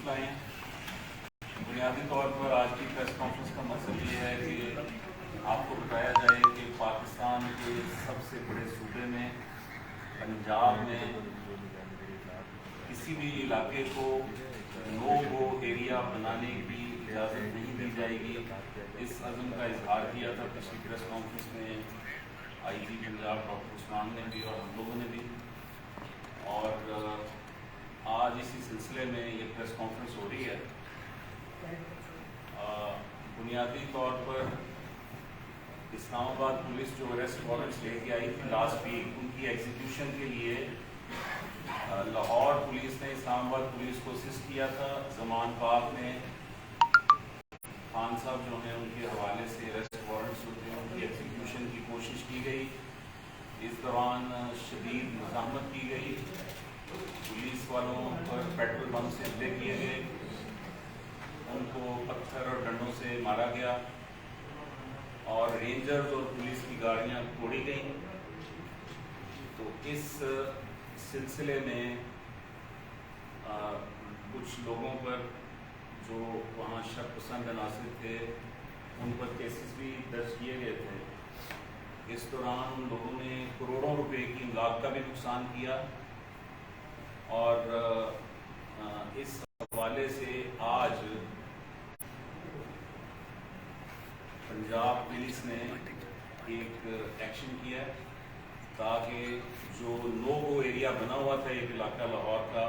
लाए हैं। बुनियादी तौर पर आज की प्रेस कॉन्फ्रेंस का मकसद ये है कि आपको बताया जाए कि पाकिस्तान के सबसे बड़े सूबे में पंजाब में किसी भी इलाके को नो गो एरिया बनाने की इजाज़त नहीं दी जाएगी। इस अज़म का इजहार किया था पिछली प्रेस कॉन्फ्रेंस में IG पंजाब डॉक्टर उस्मान ने भी और हम लोगों ने भी, और आज इसी सिलसिले में ये प्रेस कॉन्फ्रेंस हो रही है। बुनियादी तौर पर इस्लामाबाद पुलिस जो अरेस्ट वारंट्स लेके आई थी लास्ट वीक, उनकी एग्जीक्यूशन के लिए लाहौर पुलिस ने इस्लामाबाद पुलिस को असिस्ट किया था। जमान पाक ने खान साहब जो हैं उनके हवाले से अरेस्ट वारंट्स होते हैं, उनकी एग्जीक्यूशन की कोशिश की गई। इस दौरान शदीद मज़ाहमत की गई, पुलिस वालों पर पेट्रोल बम से हमले किए गए, उनको पत्थर और डंडों से मारा गया और रेंजर्स और पुलिस की गाड़ियां तोड़ी गई। तो इस सिलसिले में कुछ लोगों पर जो वहाँ शक पसंद अनासिर थे उन पर केसेस भी दर्ज किए गए थे। इस दौरान उन लोगों ने करोड़ों रुपए की इमलाक का भी नुकसान किया और इस हवाले से आज पंजाब पुलिस ने एक एक्शन किया है ताकि जो नो गो एरिया बना हुआ था एक इलाका लाहौर का,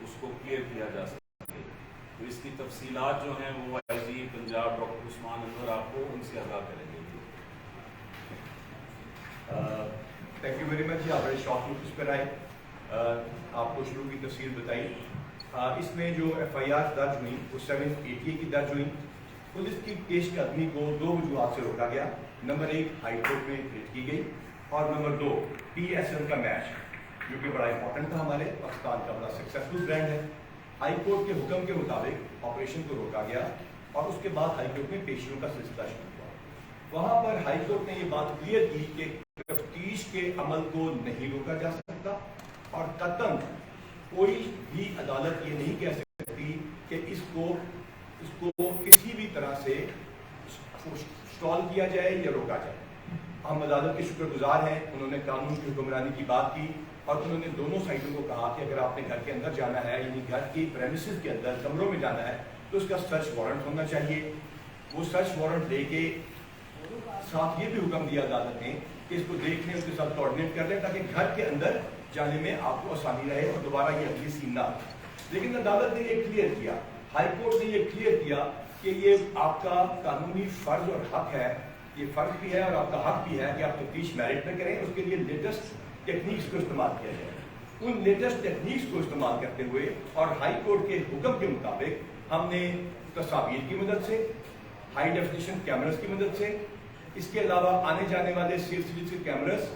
उसको क्लियर किया जा सके। तो इसकी तफसीलात जो हैं वो IG पंजाब डॉक्टर उस्मान अनवर आपको उनसे आगाह करेंगे। Thank you very much. आप बड़े शॉर्ट नोटिस पर आए, आपको शुरू की तफसील बताई। इसमें जो FIR दर्ज हुई वो 788 की दर्ज हुई। पुलिस की पेशकदमी को 2 वजूहात से रोका गया। नंबर 1 हाई कोर्ट में हिट की गई और नंबर 2 PSL का मैच जो कि बड़ा इंपॉर्टेंट था, हमारे पाकिस्तान का बड़ा सक्सेसफुल ब्रांड है। हाई कोर्ट के हुक्म के मुताबिक ऑपरेशन को रोका गया और उसके बाद हाई कोर्ट में पेशियों का सिलसिला शुरू हुआ। वहाँ पर हाई कोर्ट ने ये बात क्लियर की कि तफ्तीश के अमल को नहीं रोका जा सकता और कतन कोई भी अदालत ये नहीं कह सकती कि इसको किसी भी तरह से स्टॉल किया जाए या रोका जाए। हम अदालत के शुक्रगुजार हैं, उन्होंने कानून की हुक्मरानी की बात की और उन्होंने दोनों साइडों को कहा कि अगर आपने घर के अंदर जाना है, यानी घर की प्रेमिसेस के अंदर कमरों में जाना है, तो उसका सर्च वारंट होना चाहिए। वो सर्च वारंट लेके साथ ये भी हुक्म दिया अदालत ने कि इसको देख लें, उसके साथ कोऑर्डिनेट कर लें ताकि घर के अंदर जाने में आपको आसानी रहे और दोबारा ये अगली सीन ना। लेकिन अदालत ने ये क्लियर किया, हाई कोर्ट ने ये क्लियर किया कि ये आपका कानूनी फर्ज और हक है, ये फर्ज भी है और आपका हक भी है कि आप तफ्तीश मेरिट में करें। उसके लिए लेटेस्ट टेक्निक्स को इस्तेमाल किया जाए। उन लेटेस्ट टेक्निक्स को इस्तेमाल करते हुए और हाई कोर्ट के हुक्म के मुताबिक हमने तस्वीर की मदद से, हाई डेफिनेशन कैमरास की मदद से, इसके अलावा आने जाने वाले CCTV कैमरास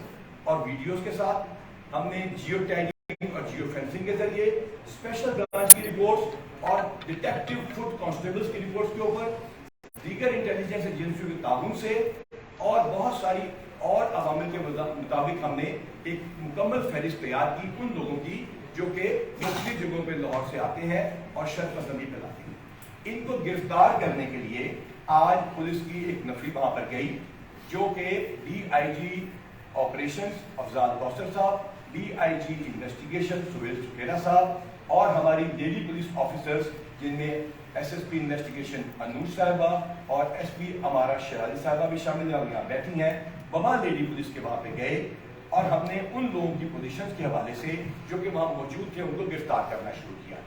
और वीडियोस के साथ हमने जियो टैगिंग और जियो फेंसिंग के जरिए स्पेशल ब्रांच की रिपोर्ट्स और डिटेक्टिव फुट कांस्टेबल्स की रिपोर्ट्स के ऊपर दीगर इंटेलिजेंस एजेंसियों के ताउन से और बहुत सारी और अवामिल के मुताबिक हमने एक मुकम्मल फहरिस्त तैयार की उन लोगों की जो कि मुख्तलिफ जगहों पर लाहौर से आते हैं और शर्त पसंदी फैलाते हैं। इनको गिरफ्तार करने के लिए आज पुलिस की एक नफरी वहां पर गई जो कि DIG ऑपरेशंस अफजाल कौसर साहब, DIG इन्वेस्टिगेशन सुहेल सुखेरा साहब और हमारी लेडी पुलिस ऑफिसर्स जिनमें SSP इन्वेस्टिगेशन अनूर साहिबा और SP अमारा शराली साहिबा भी शामिल हैं और यहाँ बैठी हैं। वहाँ लेडी पुलिस के वहाँ पे गए और हमने उन लोगों की पोजीशंस के हवाले से जो कि वहाँ मौजूद थे उनको गिरफ्तार करना शुरू किया।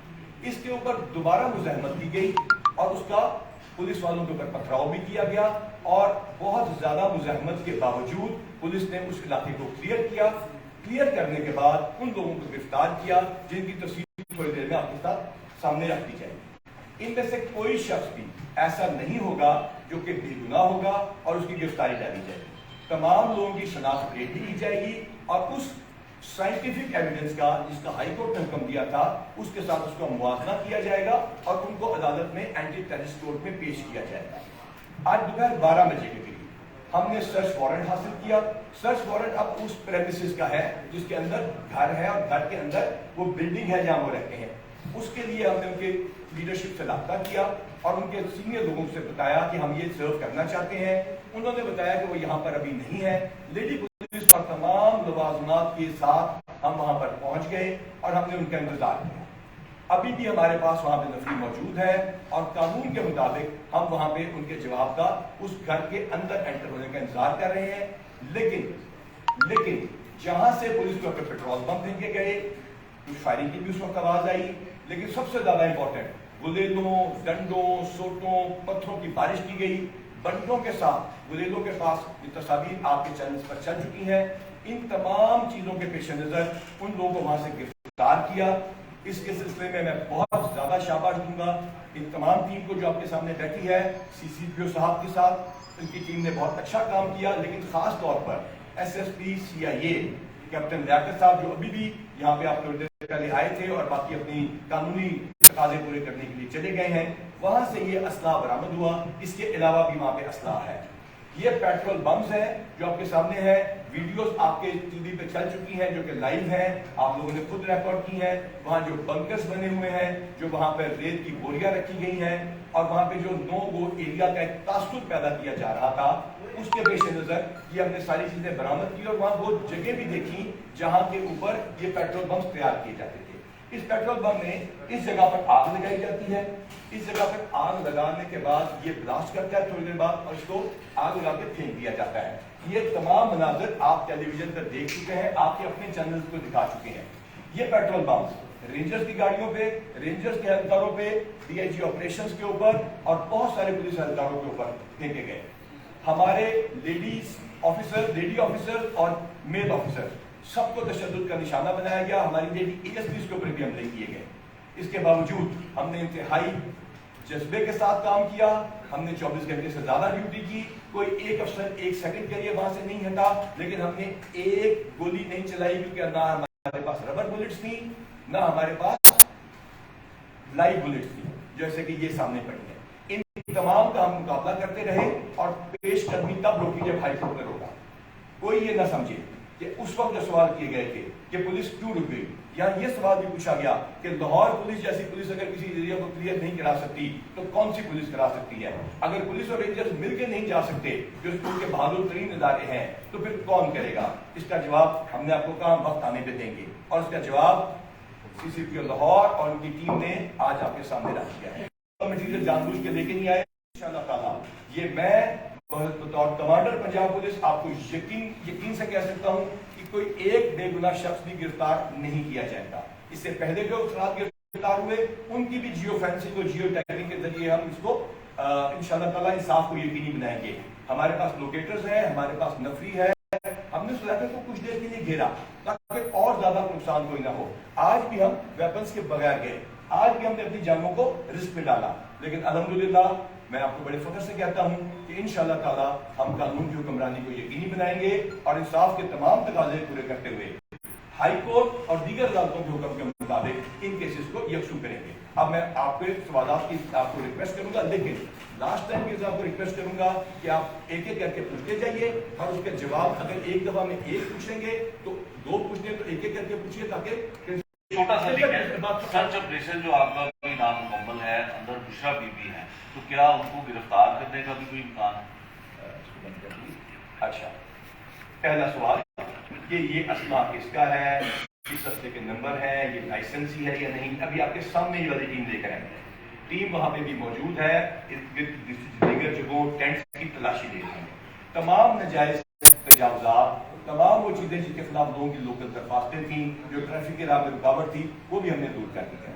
इसके ऊपर दोबारा मुज़ाहमत की गई और उसका पुलिस वालों के ऊपर पथराव भी किया गया और बहुत ज्यादा मुज़ाहमत के बावजूद पुलिस ने उस इलाके को क्लियर किया। क्लियर करने के बाद उन लोगों को गिरफ्तार किया जिनकी तस्वीर थोड़ी देर में आपके साथ सामने रख दी जाएगी। इनमें से कोई शख्स भी ऐसा नहीं होगा जो कि बेगुनाह होगा और उसकी गिरफ्तारी डाली जाएगी। तमाम लोगों की शनाख्त ले ली जाएगी और उस साइंटिफिक एविडेंस का जिसका हाई कोर्ट ने हुक्म दिया था उसके साथ उसका मुवाजना किया जाएगा और उनको अदालत में एंटी टेररिस्ट कोर्ट में पेश किया जाएगा। आज दोपहर 12 बजे के करीब हमने सर्च वारंट हासिल किया। सर्च वारंट अब उस प्रेमिसेस का है जिसके अंदर घर है और घर के अंदर वो बिल्डिंग है जहां वो रहते हैं। اس کے لیے ہم نے ان کے لیڈرشپ سے رابطہ کیا اور ان کے سینئر لوگوں سے بتایا کہ ہم یہ سرو کرنا چاہتے ہیں. انہوں نے بتایا کہ وہ یہاں پر ابھی نہیں ہے. لیڈی پولیس اور تمام لوازمات کے ساتھ ہم وہاں پر پہنچ گئے اور ہم نے ان کا انتظار کیا. ابھی بھی ہمارے پاس وہاں پہ نفری موجود ہے اور قانون کے مطابق ہم وہاں پہ ان کے جواب کا اس گھر کے اندر انٹر ہونے کا انتظار کر رہے ہیں. لیکن جہاں سے پولیس کو اپنے پیٹرول پمپ پھینکے گئے, کچھ فائرنگ کی بھی اس وقت آواز آئی, لیکن سب سے زیادہ امپورٹنٹ گلیلوں, ڈنڈوں, سوٹوں, پتھروں کی بارش کی گئی. بنڈوں کے ساتھ گلیلوں کے پاس یہ تصاویر آپ کے چینلز پر چل چکی ہیں. ان تمام چیزوں کے پیش نظر ان لوگوں کو وہاں سے گرفتار کیا. اس کے سلسلے میں بہت زیادہ شاباش دوں گا ان تمام ٹیم کو جو آپ کے سامنے بیٹھی ہے, CCPO صاحب کے ساتھ. ان کی ٹیم نے بہت اچھا کام کیا, لیکن خاص طور پر SSP CIA کیپٹن لیاقت صاحب جو ابھی بھی یہاں پہ آپ تھوڑی دیر پہلے آئے تھے اور باقی اپنی قانونی تقاضے پورے کرنے کے لیے چلے گئے ہیں. وہاں سے یہ اسلحہ برآمد ہوا. اس کے علاوہ بھی وہاں پہ اسلحہ ہے. یہ پیٹرول بمز ہیں جو آپ کے سامنے ہے. ویڈیوز آپ کے ٹی وی پہ چل چکی ہیں جو کہ لائیو ہیں, آپ لوگوں نے خود ریکارڈ کی ہیں. وہاں جو بنکرز بنے ہوئے ہیں, جو وہاں پہ ریت کی بوریاں رکھی گئی ہیں اور وہاں پہ جو نو گو ایریا کا ایک تاثر پیدا کیا جا رہا تھا, اس کے پیش نظر یہ ہم نے ساری چیزیں برآمد کی اور وہاں وہ جگہ بھی دیکھی جہاں کے اوپر یہ پیٹرول بمز تیار کیے جاتے تھے. اس پیٹرول بم میں اس جگہ پر آگ لگائی جاتی ہے. اس جگہ پر آگ لگانے کے بعد یہ بلاسٹ کرتا ہے تھوڑی دیر بعد اور اس کو آگ لگا کے پھینک دیا جاتا ہے. یہ تمام مناظر آپ ٹیلی ویژن پر دیکھ چکے ہیں, آپ کے اپنے چینلز کو دکھا چکے ہیں. یہ پیٹرول بم رینجرز کی گاڑیوں پہ, رینجرز کے اہلکاروں پہ, DIG آپریشنز کے اوپر اور بہت سارے پولیس اہلکاروں کے اوپر پھینکے گئے. ہمارے لیڈی آفیسر اور میل آفیسر سب کو تشدد کا نشانہ بنایا گیا. ہماری لیڈی ASPs کے اوپر بھی حملے کیے گئے. اس کے باوجود ہم نے انتہائی جذبے کے ساتھ کام کیا. ہم نے 24 گھنٹے سے زیادہ ڈیوٹی کی. کوئی ایک افسر ایک سیکنڈ کے لیے وہاں سے نہیں ہٹا, لیکن ہم نے ایک گولی نہیں چلائی کیونکہ نہ ہمارے پاس ربر بلٹس تھی, نہ ہمارے پاس لائیو بلٹس تھی جیسے کہ یہ سامنے پڑی ہے. ان تمام کا ہم مقابلہ کرتے رہے اور پیش قدمی تب روکی جب ہائی کورٹ نے روکا. کوئی یہ نہ سمجھے کہ اس وقت جو سوال کیے گئے تھے کہ پولیس کیوں رک گئی, یا یہ سوال بھی پوچھا گیا کہ لاہور پولیس جیسی پولیس اگر کسی ایریا کو کلیئر نہیں کرا سکتی تو کون سی پولیس کرا سکتی ہے؟ اگر پولیس اور رینجرز مل کے نہیں جا سکتے جو اسکول کے بہادر ترین ادارے ہیں تو پھر کون کرے گا؟ اس کا جواب ہم نے آپ کو کہاں وقت آنے پہ دیں گے, اور اس کا جواب CCPO لاہور اور ان کی ٹیم نے آج آپ کے سامنے رکھ دیا ہے. مٹیریل جان بوجھ کے لے کے نہیں آئے. انشاءاللہ تعالیٰ یہ میں بطور کمانڈر پنجاب پولیس آپ کو یقین سے کہہ سکتا ہوں کہ کوئی ایک بے گناہ شخص بھی گرفتار نہیں کیا جائے گا. اس سے پہلے جو افراد گرفتار ہوئے ان کی بھی جیو فینسنگ اور جیو ٹیگنگ کے ذریعے ہم اس کو انشاءاللہ تعالیٰ انصاف کو یقینی بنائیں گے. ہمارے پاس لوکیٹرز ہیں, ہمارے پاس نفری ہے. ہم نے سلیکٹر کو کچھ دیر کے لیے گھیرا تاکہ اور زیادہ نقصان کوئی نہ ہو. آج بھی ہم ویپنز کے بغیر گئے, آج بھی ہم نے اپنی جانوں کو رسک پہ ڈالا, لیکن الحمدللہ میں آپ کو بڑے فخر سے کہتا ہوں کہ انشاءاللہ تعالیٰ ہم قانون کی حکمرانی کو یقینی بنائیں گے اور انصاف کے تمام تقاضے پورے کرتے ہوئے ہائی کورٹ اور دیگر عدالتوں کے حکم کے مطابق ان کیسز کو یکسو کریں گے. اب میں آپ کے سوالات کی آپ کو ریکویسٹ کروں گا, لیکن لاسٹ ٹائم کے آپ کو ریکویسٹ کروں گا کہ آپ ایک ایک کر کے پوچھتے جائیے اور اس کے جواب اگر ایک دفعہ میں ایک پوچھیں گے تو دو پوچھتے تو ایک ایک کر کے پوچھیے تاکہ چھوٹا سا سرچ آپریشن جو آپ کا کوئی نام مکمل ہے, اندر بشرا بی بی ہے, تو کیا ان کو گرفتار کرنے کا بھی کوئی امکان ہے؟ اچھا, پہلا سوال کہ یہ اسلحہ کس کا ہے, کس اسلحے کے نمبر ہے, یہ لائسنسی ہے یا نہیں, ابھی آپ کے سامنے یہ والی ٹیم لے کر آئیں گے. ٹیم وہاں پہ بھی موجود ہے, دیگر جگہوں ٹینٹس کی تلاشی لے رہی ہے. تمام نجائز تجاوزات, تمام وہ چیزیں جن کے خلاف لوگوں کی لوکل درخواستیں تھیں, جو ٹریفک کے راہ میں رکاوٹ تھی, وہ بھی ہم نے دور کر دی ہے.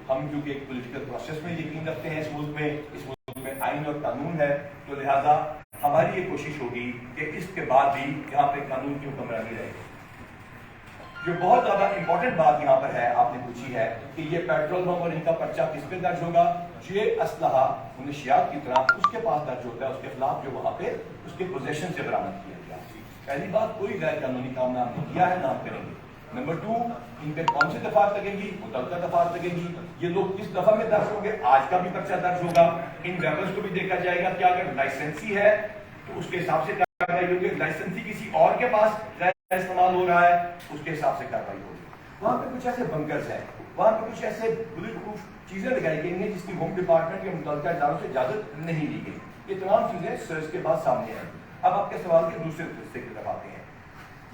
ہم کیونکہ ایک پولیٹیکل پروسیس میں یقین رکھتے ہیں, اس ملک میں آئین اور قانون ہے, تو لہذا ہماری یہ کوشش ہوگی کہ اس کے بعد بھی یہاں پہ قانون کی حکمرانی رہے. جو بہت زیادہ امپورٹنٹ بات یہاں پر ہے, آپ نے پوچھی ہے کہ یہ پیٹرول بم اور ان کا پرچہ کس پہ درج ہوگا. یہ اسلحہ منشیات کی طرح اس کے پاس درج ہوتا ہے, اس کے خلاف جو وہاں پہ اس کے پوزیشن سے برآمد کیا گیا. پہلی بات, کوئی غیر قانونی کام نام نے کیا ہے, نام کریں گے. نمبر 2, ان پہ کون سی دفعات لگیں گی, متعلقہ دفعات لگیں گی, یہ لوگ کس دفعہ میں درج ہوں گے, آج کا بھی پرچہ درج ہوگا. ان ویپنس کو بھی دیکھا جائے گا, کیا اگر لائسنسی ہے تو اس کے حساب سے کارروائی ہوگی, لائسنسی کسی اور کے پاس استعمال ہو رہا ہے اس کے حساب سے کارروائی ہوگی. وہاں پہ کچھ ایسے بنکرز ہیں, वहाँ पे कुछ ऐसे बुलेट प्रूफ चीजें लगाई गई हैं जिसकी होम डिपार्टमेंट के मुतल्लिका इदारों से इजाजत नहीं ली गई। ये तमाम चीजें सर्च के बाद सामने आई। अब आपके सवाल के दूसरे हिस्से की तरफ आते हैं।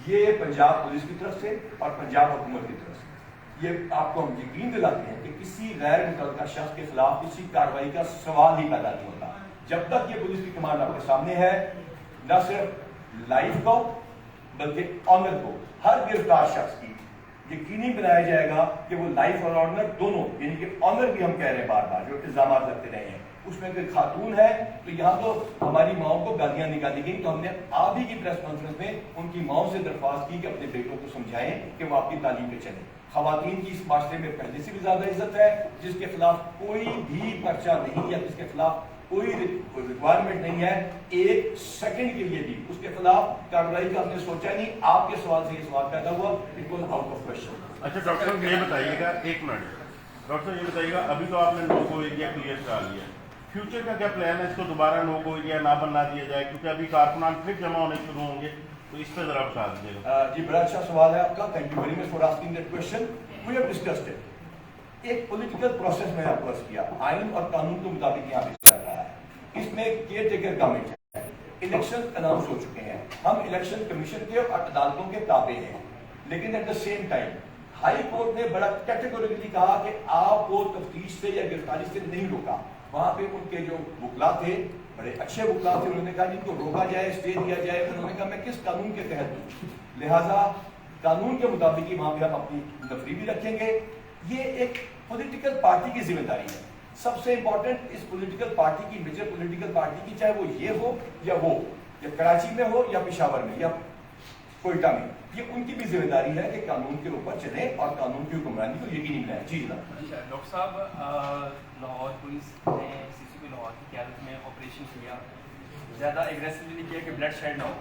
ये पंजाब पुलिस की तरफ से और पंजाब हुकूमत की तरफ से ये आपको हम यकीन दिलाते हैं कि किसी गैर मुतल्लिका शख्स के खिलाफ किसी कार्रवाई का सवाल ही पैदा नहीं होता जब तक ये पुलिस की कमांड आपके सामने है। न सिर्फ लाइफ को बल्कि ऑनर को हर गिरफ्तार शख्स की यकीनी बनाया जाएगा कि वो लाइफ और ऑनर दोनों, यानी कि ऑनर भी हम कह रहे हैं बार बार जो इल्जाम लगते रहे हैं, उसमें कोई खातून है तो यहाँ तो हमारी माओ को गालियां निकाली गई। तो हमने आप ही की प्रेस कॉन्फ्रेंस में उनकी माओ से दरख्वास्त की कि अपने बेटों को समझाएं कि वो आपकी तालीम पे चले। खवातीन की इस माशरे में पहले से भी ज्यादा इज्जत है, जिसके खिलाफ कोई भी पर्चा नहीं या जिसके खिलाफ कोई रिक्वायरमेंट नहीं है, एक सेकंड के लिए भी उसके खिलाफ कार्रवाई का हमने सोचा नहीं। आपके सवाल से ये सवाल पैदा हुआ, it was out of question. अच्छा डॉक्टर साहब ये बताइएगा, एक मिनट डॉक्टर साहब ये बताइएगा, अभी तो आपने नो गो एरिया क्लियर करा लिया, फ्यूचर का क्या प्लान है? इसको दोबारा नो गो एरिया ना बनना दिया जाए, क्योंकि अभी कारकुनान फिर जमा होने शुरू होंगे, तो इस पर जरा बता दीजिएगा। जी बड़ा अच्छा सवाल है आपका, thank you very much for asking that question. We have discussed it. एक पॉलिटिकल प्रोसेस मैंने आपको अर्ज किया, आइन और कानून के मुताबिक यहाँ पे चल रहा है। इसमें केयर टेकर गवर्नमेंट है, इलेक्शन अनाउंस हो चुके हैं, हम इलेक्शन कमीशन के और अदालतों के ताबे हैं, लेकिन at the same time high court ने बड़ा कैटेगोरिकली कहा कि आपको तफ्तीश से या गिरफ्तारी से नहीं रोका। वहां पे उनके जो वकला थे, बड़े अच्छे वकला थे, उन्होंने कहा जिनको रोका जाए, स्टे दिया जाए। उन्होंने कहा मैं किस कानून के तहत दूं, लिहाजा कानून के मुताबिक ही वहां पे हम अपनी नफरी भी रखेंगे। ये एक पॉलिटिकल पार्टी की जिम्मेदारी है। सबसे इंपॉर्टेंट इस पॉलिटिकल पार्टी की, मेजर पॉलिटिकल पार्टी की, चाहे वो ये हो या वो, या कराची में हो या पेशावर में या कोयटा में, ये उनकी भी जिम्मेदारी है कि कानून के ऊपर चले और कानून की हुक्मरानी को यकीनी बनाए। जी डॉक्टर साहब, लाहौर पुलिस ने सीसीपी लाहौर की क़यादत में ऑपरेशन किया, ज़्यादा एग्रेसिवली नहीं किया कि ब्लड शेड ना हो।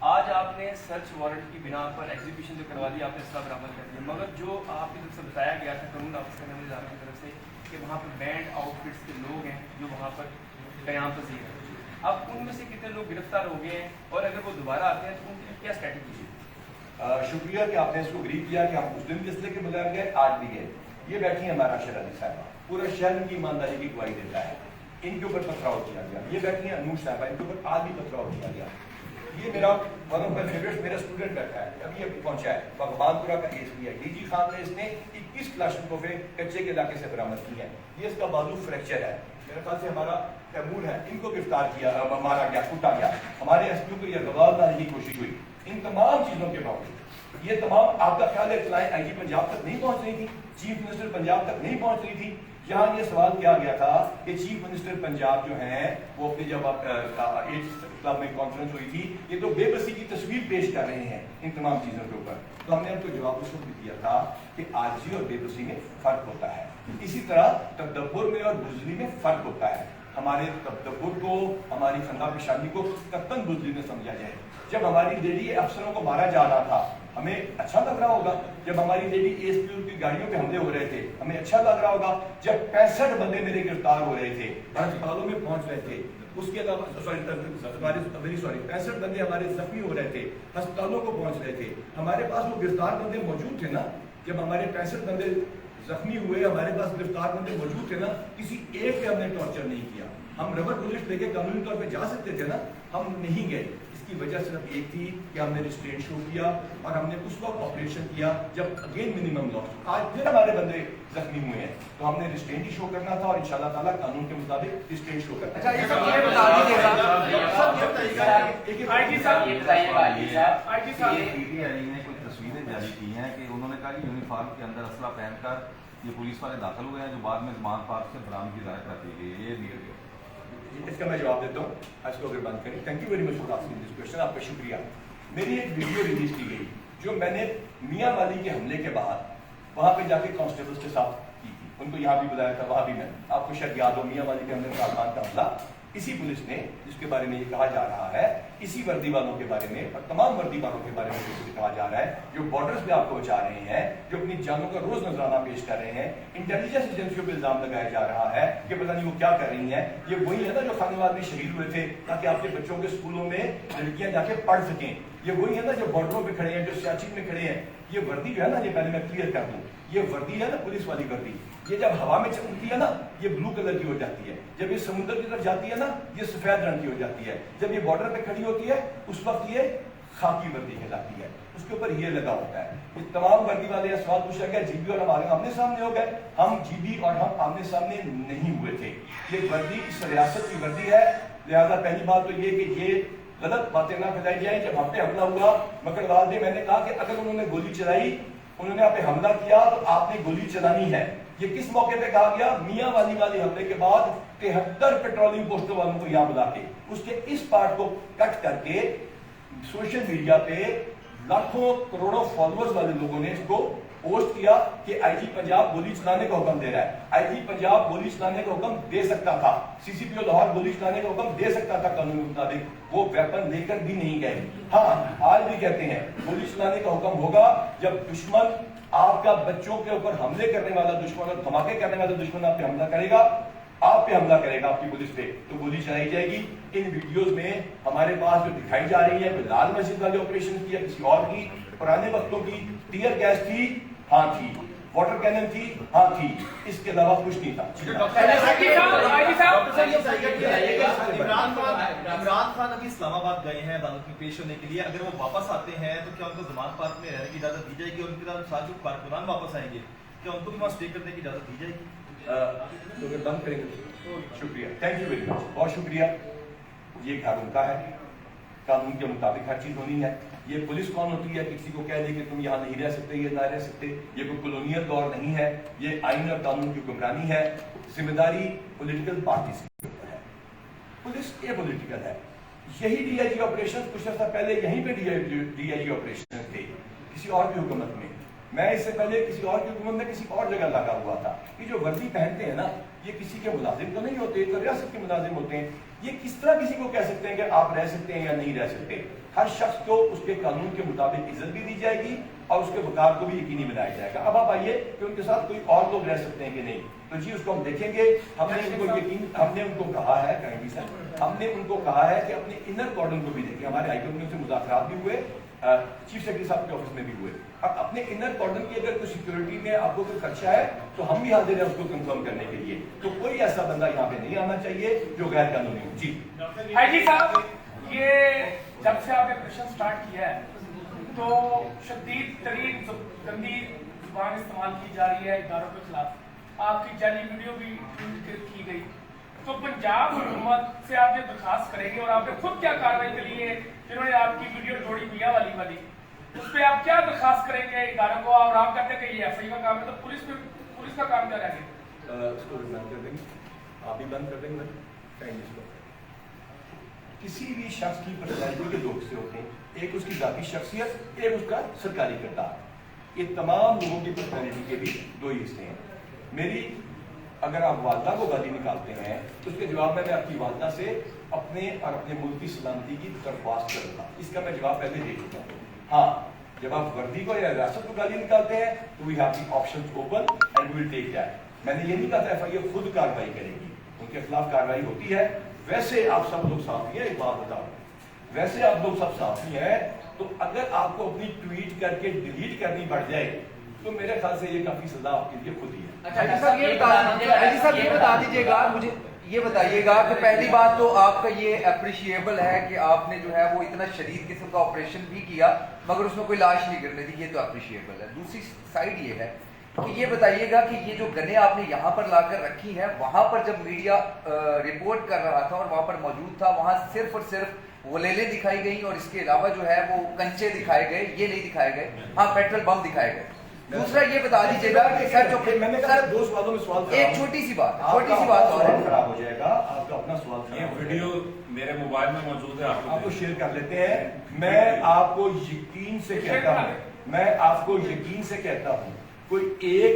आज आपने सर्च वारंट की बिना पर एग्जीक्यूशन जो करवा दी, आपने इसका बरामद कर दिया, मगर जो आपकी तरफ से बताया गया था कानून ऑफिस करने वाले इदारे की तरफ से कि वहाँ पर बैंड आउटफिट्स के लोग हैं जो वहाँ पर क़याम पज़ीर हैं, अब उनमें से कितने लोग गिरफ्तार हो गए हैं और अगर वो दोबारा आते हैं तो उनकी क्या स्ट्रैटेजी है? शुक्रिया कि आपने इसको अग्री किया कि हम उस दिन किस लिए के बगैर गए, आज भी गए। ये बैठी है हमारा शहर साहबा, पूरा शहर की ईमानदारी की गवाही देता है। इनके ऊपर पथराव किया गया। ये बैठी है अनूर साहबा, इनके ऊपर आज भी पथराव किया गया। ये मेरा वन ऑफ माय फेवरेट, मेरा स्टूडेंट बैठा है, अभी अभी पहुंचा है, भगवानपुरा का एसपी है। डीजी खान ने इसने 21 क्लाशनिकोव कच्चे के इलाके से बरामद किया है। ये इसका बाजू फ्रैक्चर है, मेरे ख्याल से हमारा तैमूर है, इनको गिरफ्तार किया, मारा गया, कूटा गया। हमारे एसपी को यह गवाह बनाने की कोशिश हुई। इन तमाम चीजों के बावजूद ये तमाम, आपका ख्याल है इत्तलाएं आईजी पंजाब तक नहीं पहुंच रही थी, चीफ मिनिस्टर पंजाब तक नहीं पहुंच रही थी। यहाँ ये सवाल किया गया था कि चीफ मिनिस्टर पंजाब जो हैं वो अपनी जब एड्स क्लब में कॉन्फ्रेंस हुई थी, ये तो बेबसी की तस्वीर पेश कर रहे हैं इन तमाम चीजों के ऊपर। तो हमने उनको जवाब उस वक्त दिया था कि आजिज़ी और बेबसी में फर्क होता है, इसी तरह तदब्बुर में और बुज़दिली में फर्क होता है। हमारे तदब्बुर को, हमारी खंदा पेशानी को कतन बुज़दिली में समझा जाए। जब हमारी लेडी अफसरों को मारा जा रहा था, हमें अच्छा लग रहा होगा। जब हमारी लेडी एसपी की गाड़ियों पे हमले हो रहे थे, हमें अच्छा लग रहा होगा। जब 65 बंदे मेरे गिरफ्तार हो रहे थे, अस्पतालों में पहुंच रहे थे, उसके अलावा 65 बंदे हमारे जख्मी हो रहे थे, अस्पतालों को पहुंच रहे थे, हमारे पास वो गिरफ्तार बंदे मौजूद थे ना। जब हमारे 65 बंदे जख्मी हुए, हमारे पास गिरफ्तार बंदे मौजूद थे ना, किसी एक पे हमने टॉर्चर नहीं किया। हम रबर बुलेट लेके कानूनी तौर पे जा सकते थे ना, हम नहीं गए। इसकी वजह सिर्फ एक थी कि हमने रिस्ट्रेंट शो किया और हमने उस वक्त ऑपरेशन किया जब अगेन मिनिमम लॉस। आज फिर हमारे बंदे जख्मी हुए हैं, तो हमने रिस्ट्रेंट ही शो करना था और इंशाल्लाह ताला कानून के मुताबिक रिस्ट्रेंट शो करना। अच्छा, ये सब ये बता दीजिएगा, आईजी साहब ये बताइएगा, आईजी साहब ये पीटीआई ने कुछ तस्वीरें जारी की हैं कि उन्होंने कहा कि यूनिफॉर्म के अंदर असला पहनकर ये पुलिस वाले दाखिल हुए हैं, जो बाद में जमान पार्क से बरामदगी जाहिर कर दी गई। ये नहीं है, इसका मैं जवाब देता हूँ, इसको अगर बंद करें। Thank you very much for asking this question, आपका शुक्रिया। मेरी एक वीडियो रिलीज की गई जो मैंने मियाँ वाली के हमले के बाद वहाँ पे जाके कांस्टेबल्स के साथ की थी। उनको यहाँ भी बुलाया था, वहाँ भी मैं, आपको शायद याद हो, मियाँ वाली के हमले सालमान का हमला इसी पुलिस ने, जिसके बारे में ये कहा जा रहा है, इसी वर्दी वालों के बारे में और तमाम वर्दी वालों के बारे में कहा जा रहा है जो बॉर्डर्स पे आपको बचा रहे हैं, जो अपनी जानों का रोज नजराना पेश कर रहे हैं। इंटेलिजेंस एजेंसियों पर इल्जाम लगाया जा रहा है कि पता नहीं वो क्या कर रही हैं। ये वही है ना जो खानेवाल में शहीद हुए थे ताकि आपके बच्चों के स्कूलों में लड़कियां जाके पढ़ सकें। ये वही है ना जो बॉर्डरों पे खड़े हैं, जो सियाचिन में खड़े हैं। ये वर्दी जो है ना, ये पहले मैं क्लियर कर दूं, ये वर्दी है ना पुलिस वाली वर्दी, ये जब हवा में चलती है ना ये ब्लू कलर की हो जाती है, जब ये समुद्र की तरफ जाती है ना ये सफेद रंग की हो जाती है, जब ये बॉर्डर पे खड़ी होती है उस वक्त ये खाकी वर्दी कहलाती है, उसके ऊपर ये लगा होता है। ये तमाम वर्दी वाले सवाल पूछा गया, जीबी और हमारे आमने सामने हो गए, हम जीबी और हम आमने सामने नहीं हुए थे। ये वर्दी इस रियासत की वर्दी है, लिहाजा पहली बात तो ये कि ये गलत बातें ना फैलाई जाए। जब हम पे हमला हुआ मकरवाल में मैंने कहा कि अगर उन्होंने गोली चलाई, उन्होंने आप पे हमला किया तो आपने गोली चलानी है। ये किस मौके पे कहा गया? मियां वाली हमले के बाद 73 पेट्रोलिंग पोस्टों वालों को यहाँ बुला के उसके इस पार्ट को कट करके सोशल मीडिया पे लाखों करोड़ों फॉलोअर्स वाले लोगों ने इसको पोस्ट किया कि आईजी पंजाब गोली चलाने का हुक्म दे रहा है। आईजी पंजाब गोली चलाने का हुक्म दे सकता था, सीसीपीओ लाहौर गोली चलाने का हुक्म दे सकता था कानून के मुताबिक, वो वेपन लेकर भी नहीं गए। हाँ, आज भी कहते हैं गोली चलाने का हुक्म होगा जब दुश्मन आपका बच्चों के ऊपर हमले करने वाला दुश्मन और धमाके करने वाला दुश्मन आप पे हमला करेगा, आप पे हमला करेगा आपकी पुलिस पे, तो गोली चलाई जाएगी। इन वीडियोस में हमारे पास जो दिखाई जा रही है, कोई लाल मस्जिद वाले ऑपरेशन की या किसी और की, पुराने वक्तों की, टीयर गैस थी, हाँ थी, वाटर कैनन थी, हाँ थी, इसके अलावा कुछ नहीं था। इमरान खान अभी इस्लामाबाद गए हैं अदालत में पेश होने के लिए, अगर वो वापस आते हैं तो क्या उनको जमानत पार्क में रहने की इजाजत दी जाएगी? और उनके साथ जो कारकुनान वापस आएंगे क्या उनको भी वहाँ स्टे करने की इजाजत दी जाएगी? तो अगर बंद करेंगे, शुक्रिया, थैंक यू वेरी मच, बहुत शुक्रिया। ये घर उनका है, कानून के मुताबिक हर चीज होनी है। ये पुलिस कौन होती है किसी को कह दे कि तुम यहाँ नहीं रह सकते, ये ना रह सकते, ये कोई कॉलोनियल दौर नहीं है, ये आइन और कानून की हुक्मरानी है। जिम्मेदारी पॉलिटिकल पार्टीज के ऊपर है, पुलिस ये पॉलिटिकल है। यही डीआईजी ऑपरेशन कुछ अर्सा पहले यहीं पे डीआईजी ऑपरेशन थे किसी और की हुकूमत में, मैं इससे पहले किसी और की हुकूमत में किसी और जगह लगा हुआ था। ये जो वर्दी पहनते हैं ना, ये किसी के मुलाजिम तो नहीं होते, तो रियासत के मुलाजिम होते हैं। ये किस तरह किसी को कह सकते हैं कि आप रह सकते हैं या नहीं रह सकते? हर शख्स को उसके कानून के मुताबिक इज्जत भी दी जाएगी और उसके वकार को भी यकीनी बनाया जाएगा। अब आप आइए कि उनके साथ कोई और लोग रह सकते हैं कि नहीं, तो जी उसको हम देखेंगे। हमने उनको कहा है, कहेंगे सर, हमने उनको कहा है कि अपने इनर कॉर्डन को भी देखें। हमारे हाईकमान से मुज़ाकरात भी हुए, चीफ सेक्रेटरी साहब के ऑफिस में भी हुए। अब अपने इनर कॉर्डन की अगर कोई सिक्योरिटी में आपको कोई खर्चा है तो हम भी हाजिर हैं उसको कंफर्म करने के लिए। तो कोई ऐसा बंदा यहाँ पे नहीं आना चाहिए जो गैर कानूनी हो। जी हाजी साहब, ये जब से आपने ऑपरेशन स्टार्ट किया है तो शदीद तरीन गंदी जुबान इस्तेमाल की जा रही है इदारों के खिलाफ, आपकी जाली वीडियो भी की गई। तो पंजाब हुकूमत से आप ये दरखास्त करेंगे और आपने खुद क्या कार्रवाई करी है जिन्होंने आपकी वीडियो जोड़ी मियां वाली उस पर आप क्या दरखास्त करेंगे इदारों को? और आप कहते हैं कि ये एफआई का काम है, तो पुलिस का काम क्या रहेगा? इसको भी बंद कर देंगे, आप भी बंद कर देंगे, कहेंगे इसको। किसी भी शख्स की पर्सनैलिटी के दो हिस्से होते हैं, एक उसकी जाती शख्सियत, एक उसका सरकारी किरदार। ये तमाम लोगों की पर्सनैलिटी के भी दो ही हिस्से हैं। मेरी अगर आप वालदा को गाली निकालते हैं तो उसके जवाब में मैं आपकी वालदा से अपने और अपने मुल्क की सलामती की दरख्वास्त करूँगा। इसका मैं जवाब पहले दे चुका हूँ। हाँ, जब आप वर्दी को या रियासत को गाली निकालते हैं तो we have the options open and we will take that. मैंने ये नहीं कहा था एफआईआर खुद कार्रवाई करेगी, उनके खिलाफ कार्रवाई होती है। वैसे आप सब लोग साथी हैं, एक बात बताओ, वैसे आप लोग सब साथी हैं, तो अगर आपको अपनी ट्वीट करके डिलीट करनी पड़ जाए तो मेरे ख्याल से ये काफी सजा आपके लिए खुद ही है। हाजी साहब ये बता दीजिएगा, मुझे ये बताइएगा कि पहली बात तो आपका ये अप्रिशिएबल है कि आपने जो है वो इतना शदीद किस्म का ऑपरेशन भी किया मगर उसमें कोई लाश नहीं गिरने दी, ये तो अप्रिशिएबल है। दूसरी साइड ये है कि ये बताइएगा कि ये जो गने आपने यहाँ पर लाकर रखी है, वहां पर जब मीडिया रिपोर्ट कर रहा था और वहां पर मौजूद था, वहां सिर्फ और सिर्फ वलेले दिखाई गई और इसके अलावा जो है वो कंचे दिखाए गए, ये नहीं दिखाए गए। हाँ, पेट्रोल बम दिखाए गए। दूसरा ये बता दीजिएगा कि सर जो मैंने कहा दो सवालों में सवाल एक छोटी सी बात और है, खराब हो जाएगा आपका अपना सवाल। ये वीडियो मेरे मोबाइल में मौजूद है, आपको शेयर कर लेते हैं। मैं आपको यकीन से कहता हूँ, कोई एक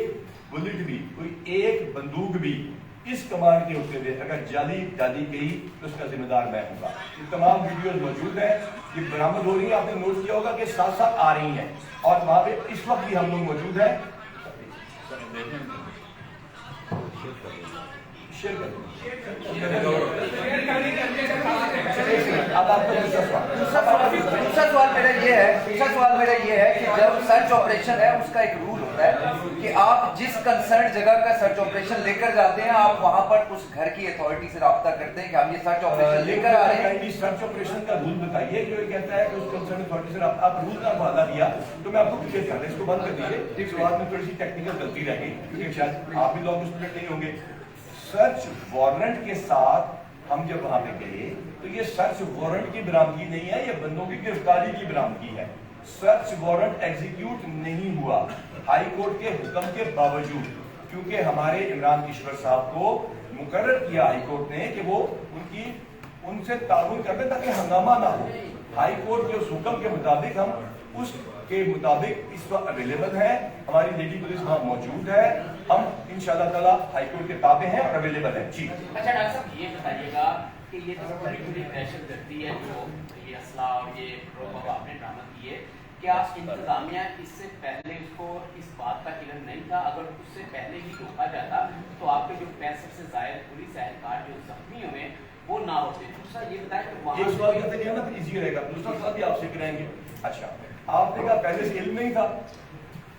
बुलेट भी, कोई एक बंदूक भी इस कमांड के होते हुए अगर जाली डाली गई तो उसका जिम्मेदार मैं हूँगा। ये तमाम वीडियोस मौजूद हैं, ये बरामद हो रही है, आपने नोट किया होगा कि साथ साथ आ रही हैं और वहां पे इस वक्त भी हम लोग मौजूद हैं। शेयर कर अब आपका दूसरा सवाल मेरा ये है कि जब सर्च ऑपरेशन है उसका एक रूल होता है कि आप जिस कंसर्न जगह का सर्च ऑपरेशन लेकर जाते हैं आप वहां पर उस घर की अथॉरिटी से राब्ता करते हैं कि हम ये सर्च ऑपरेशन लेकर आ रहे हैं। सर्च ऑपरेशन का रूल बताइए, जो ये कहता है कि उस कंसर्न अथॉरिटी से आप रूल का हवाला दिया तो मैं आपको क्लियर कर दूं, इसको बंद कर दीजिए। एक सवाल में थोड़ी सी टेक्निकल गलती रह गई क्योंकि शायद आप भी लॉ स्टूडेंट नहीं होंगे। सर्च वारंट के साथ हम जब वहां पे गए तो ये सर्च वारंट की बरामदगी नहीं है, ये बंदों की गिरफ्तारी की बरामदगी है। सर्च वारंट एग्जीक्यूट नहीं हुआ हाई कोर्ट के हुक्म के बावजूद, क्योंकि हमारे इमरान किशोर साहब को मुकर्रर किया हाई कोर्ट ने कि वो उनसे ताउन कर दें ताकि हंगामा ना हो। हाई कोर्ट के उस हुक्म के मुताबिक हम उसके मुताबिक इस वक्त अवेलेबल है, हमारी लेडी पुलिस वहाँ मौजूद है, हम इंशाल्लाह ताला हाई कोर्ट के ताबे हैं और अवेलेबल है। जी अच्छा डॉक्टर साहब ये बताइएगा कि ये जो बड़ी बड़ी दहशत गर्दी है, जो ये असला और ये पेट्रोल आपने बरामद किए, क्या इंतजामिया इससे पहले उसको इस बात का इल्म नहीं था? अगर उससे पहले ही रोका जाता तो आपके जो 65 से ज्यादा पुलिस एहलकार जो जख्मी हुए वो ना होते। दूसरा ये बताया कि वहाँ एक सवाल करते हैं ना तो इजी रहेगा, दूसरा सवाल भी आपसे कराएंगे। अच्छा, आपने कहा पहले से इल्म नहीं था,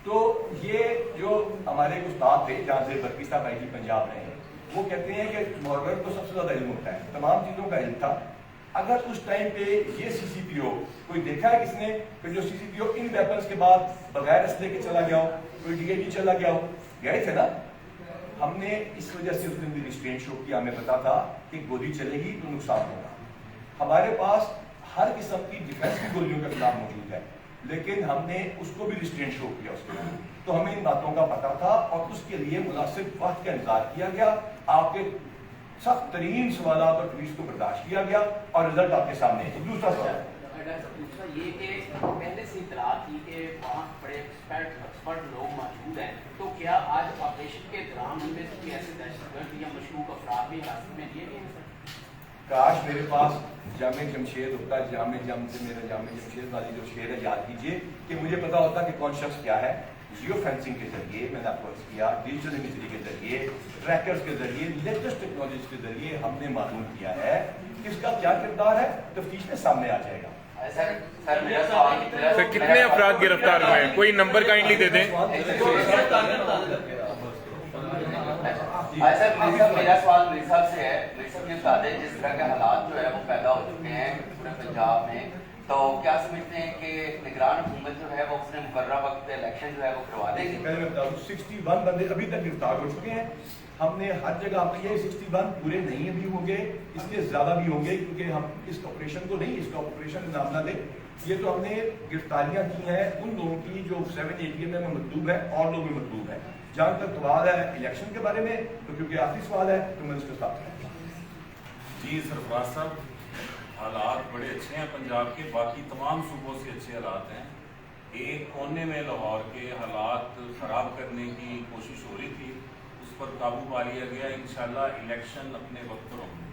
तो ये जो हमारे उस्ताद थे जहाँ से बरकी साहब आई पंजाब रहे हैं, वो कहते हैं कि मॉर्गर को सबसे ज्यादा इल्म होता है, तमाम चीजों का इल्म था। अगर उस टाइम पे ये सीसीपीओ कोई देखा है किसने कि जो सीसीपीओ इन वेपन्स के बाद बगैर असले के चला गया हो, कोई डीएडी चला गया हो? गए थे ना। हमने इस वजह से उस दिन भी रिस्ट्रेंट शो किया, हमें पता था कि गोली चलेगी तो नुकसान होगा। हमारे पास हर किस्म की डिफेंस की गोलियों का खिलाफ मौजूद है, लेकिन हमने उसको भी रिस्ट्रेंट शो किया उसके लिए, तो हमें इन बातों का पता था और उसके लिए मुनासिब वक्त का इंतजार किया गया। आपके सख्त तरीन सवालात और ट्वीट्स को बर्दाश्त किया गया और रिजल्ट आपके सामने है। दूसरा सवाल दूसरा ये कि पहले से इतला थी कि वहाँ बड़े एक्सपर्ट लोग मौजूद हैं, तो क्या आज ऑपरेशन के दौरान उनमें से कोई ऐसे दहशतगर्द या मशकूक अफराद भी हिरासत में लिए गए? काश मेरे पास जामे जमशेद होता, जामे जम से मेरा जामे जमशेद वाली जो शेर है याद कीजिए कि मुझे पता होता कि कौन शख्स क्या है। जियो फेंसिंग के जरिए मैंने आपको किया, डिजिटल इमेजरी के जरिए, ट्रैकर्स के जरिए, लेटेस्ट टेक्नोलॉजी के जरिए हमने मालूम किया है कि इसका क्या किरदार है, तफ्तीश में सामने आ जाएगा। सर कितने अफराद गिरफ्तार हुए हैं, कोई नंबर काइंडली दे दें। मेरा सवाल मेरे हिसाब से है, मेरे साहब ये बता दें जिस तरह के हालात जो है वो पैदा हो चुके हैं पूरे पंजाब में, तो क्या समझते हैं कि निगरान हुकूमत जो है वो अपने मुकर्रर वक्त पे इलेक्शन जो है वो करवा देगी? मैं बता दूं 61 बंदे अभी तक गिरफ्तार हो चुके हैं। हमने हर जगह आपको ये 61 पूरे नहीं अभी होंगे, इसके ज्यादा भी होंगे, क्योंकि हम इस ऑपरेशन को नहीं, इसका ऑपरेशन नाम ना दें। ये तो हमने गिरफ्तारियां की हैं उन लोगों की जो 7 ATM में मतलूब है और लोग भी मतलूब है। जहां तक सवाल है इलेक्शन के बारे में, तो क्योंकि आखिरी सवाल है तो मैं इसके साथ जी सरफराज साहब, हालात बड़े अच्छे हैं पंजाब के, बाकी तमाम सूबों से अच्छे हालात हैं। एक कोने में लाहौर के हालात ख़राब करने की कोशिश हो रही थी, उस पर काबू पा लिया गया। इंशाल्लाह इलेक्शन अपने वक्त पर होंगे।